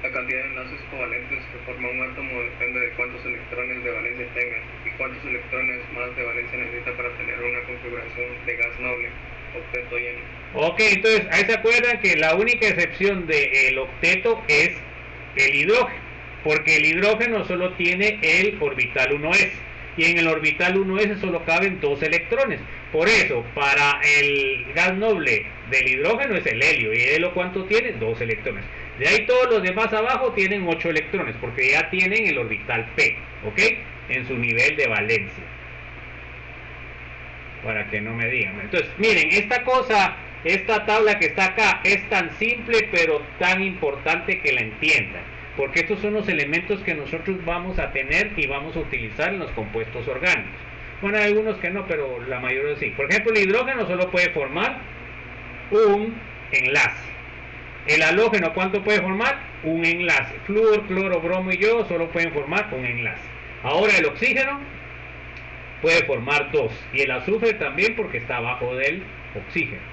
La cantidad de enlaces covalentes que forma un átomo depende de cuántos electrones de valencia tenga y cuántos electrones más de valencia necesita para tener una configuración de gas noble, octeto lleno. Ok, entonces ahí se acuerdan que la única excepción del octeto es el hidrógeno, porque el hidrógeno solo tiene el orbital 1s y en el orbital 1s solo caben 2 electrones. Por eso, para el gas noble del hidrógeno es el helio, y el helio ¿cuánto tiene? 2 electrones. De ahí todos los demás abajo tienen 8 electrones, porque ya tienen el orbital p, ¿ok? En su nivel de valencia. Para que no me digan. Entonces, miren, esta tabla que está acá es tan simple, pero tan importante que la entiendan. Porque estos son los elementos que nosotros vamos a tener y vamos a utilizar en los compuestos orgánicos. Bueno, hay algunos que no, pero la mayoría sí. Por ejemplo, el hidrógeno solo puede formar un enlace. El halógeno, ¿cuánto puede formar? Un enlace. Flúor, cloro, bromo y yodo solo pueden formar un enlace. Ahora el oxígeno puede formar 2. Y el azufre también, porque está abajo del oxígeno.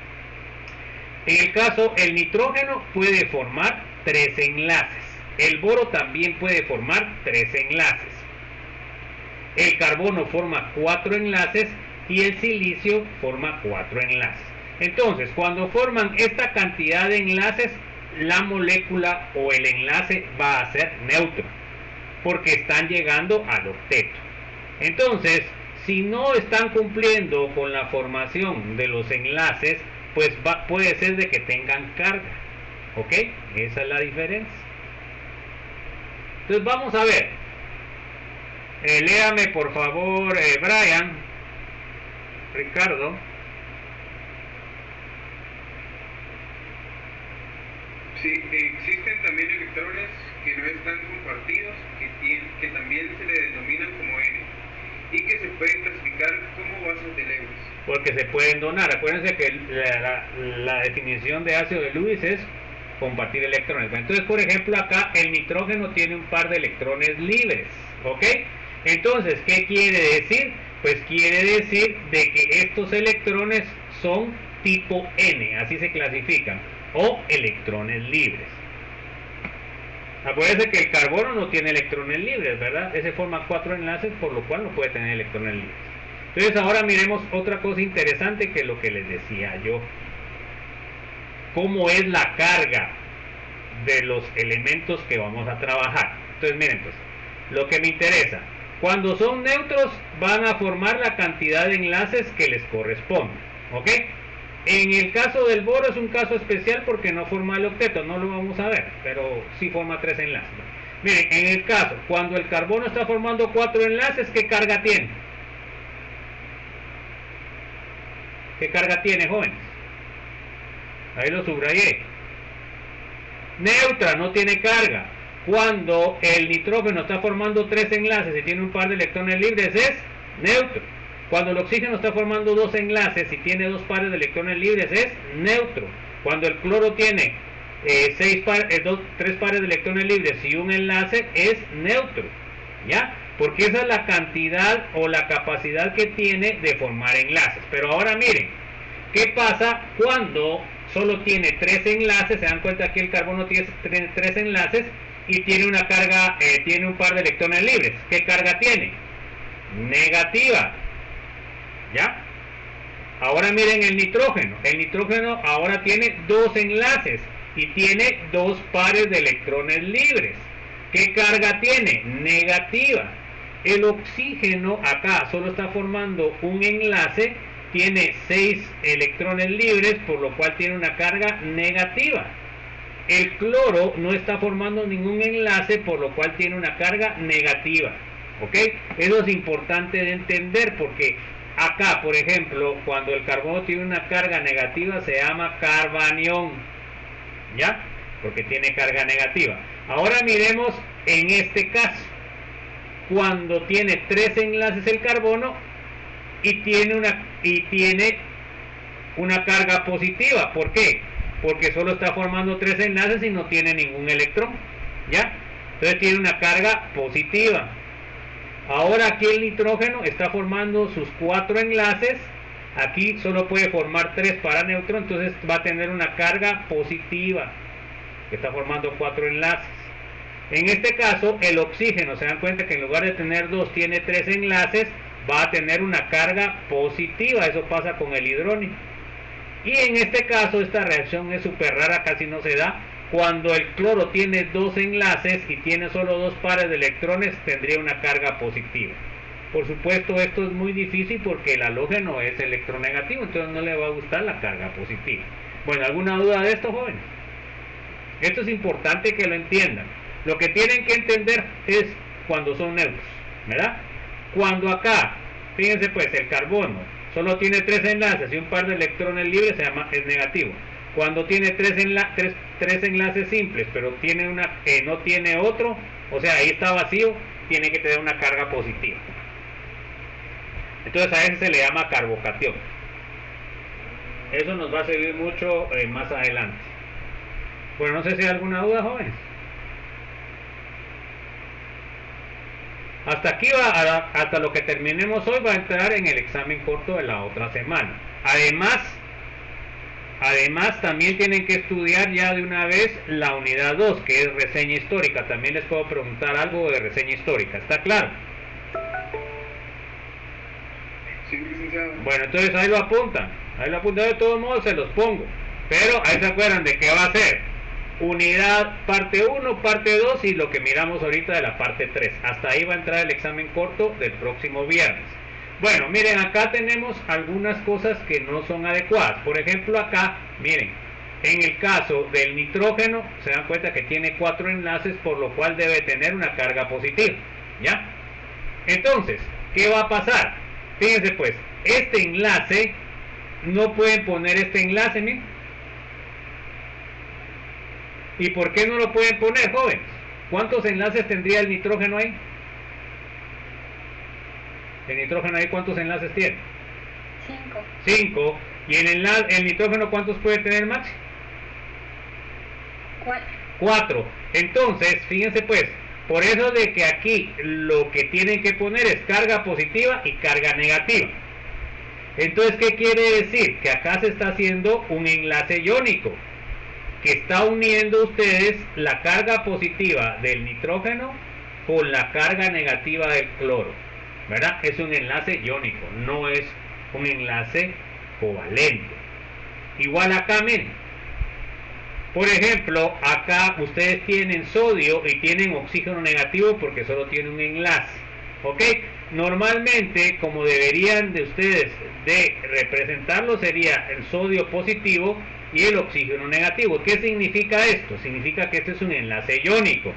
En el caso, el nitrógeno puede formar 3 enlaces. El boro también puede formar 3 enlaces. El carbono forma 4 enlaces y el silicio forma 4 enlaces. Entonces, cuando forman esta cantidad de enlaces, la molécula o el enlace va a ser neutro, porque están llegando al octeto. Entonces, si no están cumpliendo con la formación de los enlaces, pues puede ser de que tengan carga. ¿Ok? Esa es la diferencia. Entonces vamos a ver. Léame por favor, Brian, Ricardo. Sí, existen también electrones que no están compartidos, que también se le denominan como N, y que se pueden clasificar como bases de Lewis. Porque se pueden donar. Acuérdense que la definición de ácido de Lewis es compartir electrones. Entonces, por ejemplo, acá el nitrógeno tiene un par de electrones libres, ¿ok? Entonces, ¿qué quiere decir? Pues quiere decir de que estos electrones son tipo N, así se clasifican, o electrones libres. Acuérdense que el carbono no tiene electrones libres, ¿verdad? Ese forma 4 enlaces, por lo cual no puede tener electrones libres. Entonces ahora miremos otra cosa interesante, que es lo que les decía yo. ¿Cómo es la carga de los elementos que vamos a trabajar? Entonces miren, pues, lo que me interesa, cuando son neutros van a formar la cantidad de enlaces que les corresponde, ¿ok? En el caso del boro es un caso especial porque no forma el octeto, no lo vamos a ver, pero sí forma 3 enlaces. Miren, en el caso, cuando el carbono está formando 4 enlaces, ¿qué carga tiene? ¿Qué carga tiene, jóvenes? Ahí lo subrayé. Neutra, no tiene carga. Cuando el nitrógeno está formando 3 enlaces y tiene un par de electrones libres, es neutro. Cuando el oxígeno está formando 2 enlaces y tiene 2 pares de electrones libres, es neutro. Cuando el cloro tiene 3 pares de electrones libres y un enlace, es neutro. ¿Ya? Porque esa es la cantidad o la capacidad que tiene de formar enlaces. Pero ahora miren, ¿qué pasa cuando solo tiene 3 enlaces? Se dan cuenta aquí el carbono tiene 3 enlaces y tiene una carga, tiene un par de electrones libres. ¿Qué carga tiene? Negativa. ¿Ya? Ahora miren el nitrógeno. El nitrógeno ahora tiene 2 enlaces y tiene 2 pares de electrones libres. ¿Qué carga tiene? Negativa. El oxígeno acá solo está formando un enlace, tiene 6 electrones libres, por lo cual tiene una carga negativa. El cloro no está formando ningún enlace, por lo cual tiene una carga negativa. ¿Ok? Eso es importante de entender porque acá, por ejemplo, cuando el carbono tiene una carga negativa se llama carbanión. ¿Ya? Porque tiene carga negativa. Ahora miremos en este caso. Cuando tiene 3 enlaces el carbono y tiene una carga positiva. ¿Por qué? Porque solo está formando 3 enlaces y no tiene ningún electrón. ¿Ya? Entonces tiene una carga positiva. Ahora aquí el nitrógeno está formando sus 4 enlaces. Aquí solo puede formar 3 para neutro, entonces va a tener una carga positiva, que está formando 4 enlaces. En este caso, el oxígeno, se dan cuenta que en lugar de tener 2, tiene 3 enlaces, va a tener una carga positiva. Eso pasa con el hidrógeno. Y en este caso, esta reacción es súper rara, casi no se da. Cuando el cloro tiene 2 enlaces y tiene solo 2 pares de electrones, tendría una carga positiva. Por supuesto, esto es muy difícil porque el halógeno es electronegativo, entonces no le va a gustar la carga positiva. Bueno, ¿alguna duda de esto, jóvenes? Esto es importante que lo entiendan. Lo que tienen que entender es cuando son neutros, ¿verdad? Cuando acá, fíjense pues, el carbono solo tiene 3 enlaces y un par de electrones libres, es negativo. Cuando tiene 3 enlaces simples, pero tiene no tiene otro, o sea, ahí está vacío, tiene que tener una carga positiva. Entonces a ese se le llama carbocatión. Eso nos va a servir mucho más adelante. Bueno, no sé si hay alguna duda, jóvenes. Hasta aquí hasta lo que terminemos hoy va a entrar en el examen corto de la otra semana. Además también tienen que estudiar ya de una vez la unidad 2, que es reseña histórica. También les puedo preguntar algo de reseña histórica, ¿está claro? Sí, licenciado. Bueno, entonces ahí lo apuntan, de todos modos se los pongo, pero ahí se acuerdan de qué va a ser. Unidad parte 1, parte 2 y lo que miramos ahorita de la parte 3. Hasta ahí va a entrar el examen corto del próximo viernes. Bueno, miren, acá tenemos algunas cosas que no son adecuadas. Por ejemplo, acá, miren, en el caso del nitrógeno, se dan cuenta que tiene 4 enlaces, por lo cual debe tener una carga positiva, ¿ya? Entonces, ¿qué va a pasar? Fíjense pues, este enlace, no pueden poner este enlace, miren. ¿Y por qué no lo pueden poner, jóvenes? ¿Cuántos enlaces tendría el nitrógeno ahí? ¿El nitrógeno ahí cuántos enlaces tiene? 5. 5. ¿Y el nitrógeno cuántos puede tener, Maxi? 4. 4. Entonces, fíjense pues, por eso de que aquí lo que tienen que poner es carga positiva y carga negativa. Entonces, ¿qué quiere decir? Que acá se está haciendo un enlace iónico, que está uniendo ustedes la carga positiva del nitrógeno con la carga negativa del cloro, ¿verdad? Es un enlace iónico, no es un enlace covalente. Igual acá, miren. Por ejemplo, acá ustedes tienen sodio y tienen oxígeno negativo porque solo tiene un enlace, ¿ok? Normalmente, como deberían de ustedes de representarlo, sería el sodio positivo y el oxígeno negativo. ¿Qué significa esto? Significa que este es un enlace iónico,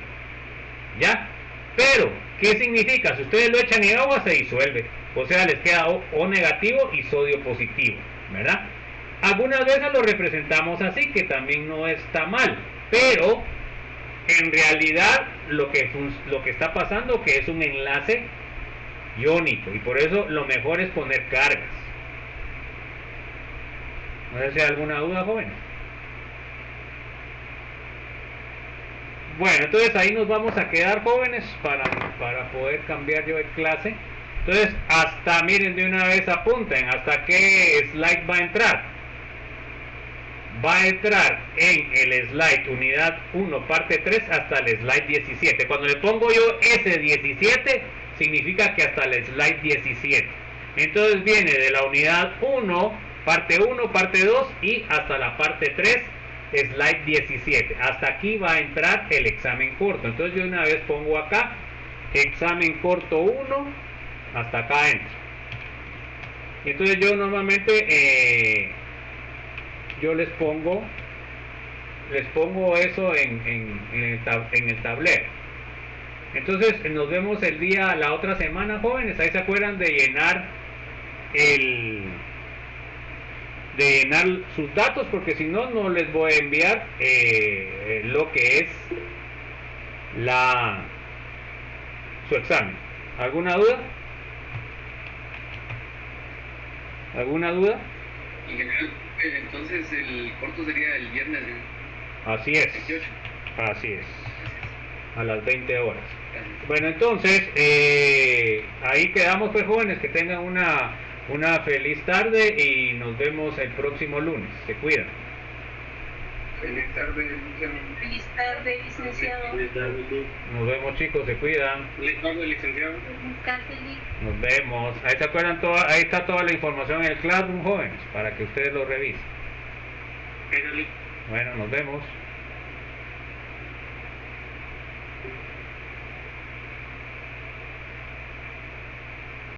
¿ya? Pero, ¿qué significa? Si ustedes lo echan en agua, se disuelve. O sea, les queda O negativo y sodio positivo, ¿verdad? Algunas veces lo representamos así, que también no está mal, pero en realidad lo que está pasando que es un enlace iónico, y por eso lo mejor es poner cargas. No sé si hay alguna duda, jóvenes. Bueno, entonces ahí nos vamos a quedar, jóvenes, para poder cambiar yo de clase. Entonces, hasta, miren, de una vez apunten, ¿hasta qué slide va a entrar? Va a entrar en el slide unidad 1, parte 3, hasta el slide 17. Cuando le pongo yo ese 17, significa que hasta el slide 17. Entonces viene de la unidad 1, parte 2 y hasta la parte 3, slide 17. Hasta aquí va a entrar el examen corto. Entonces yo de una vez pongo acá, examen corto 1, hasta acá entra. Y entonces yo normalmente yo les pongo eso en el tablero. Entonces nos vemos la otra semana, jóvenes. Ahí se acuerdan de llenar sus datos, porque si no, no les voy a enviar lo que es su examen. ¿Alguna duda? ¿Alguna duda? Entonces el corto sería el viernes. Así es. 28. Así es. A las 20 horas. Gracias. Bueno, entonces, ahí quedamos, pues, jóvenes, que tengan una feliz tarde y nos vemos el próximo lunes. Se cuidan. Feliz tarde, licenciado. Feliz tarde, licenciado. Feliz tarde. Nos vemos, chicos, se cuidan. Feliz tarde, licenciado. Nos vemos. Ahí se acuerdan, ahí está toda la información en el Classroom, jóvenes, para que ustedes lo revisen. Bueno, nos vemos.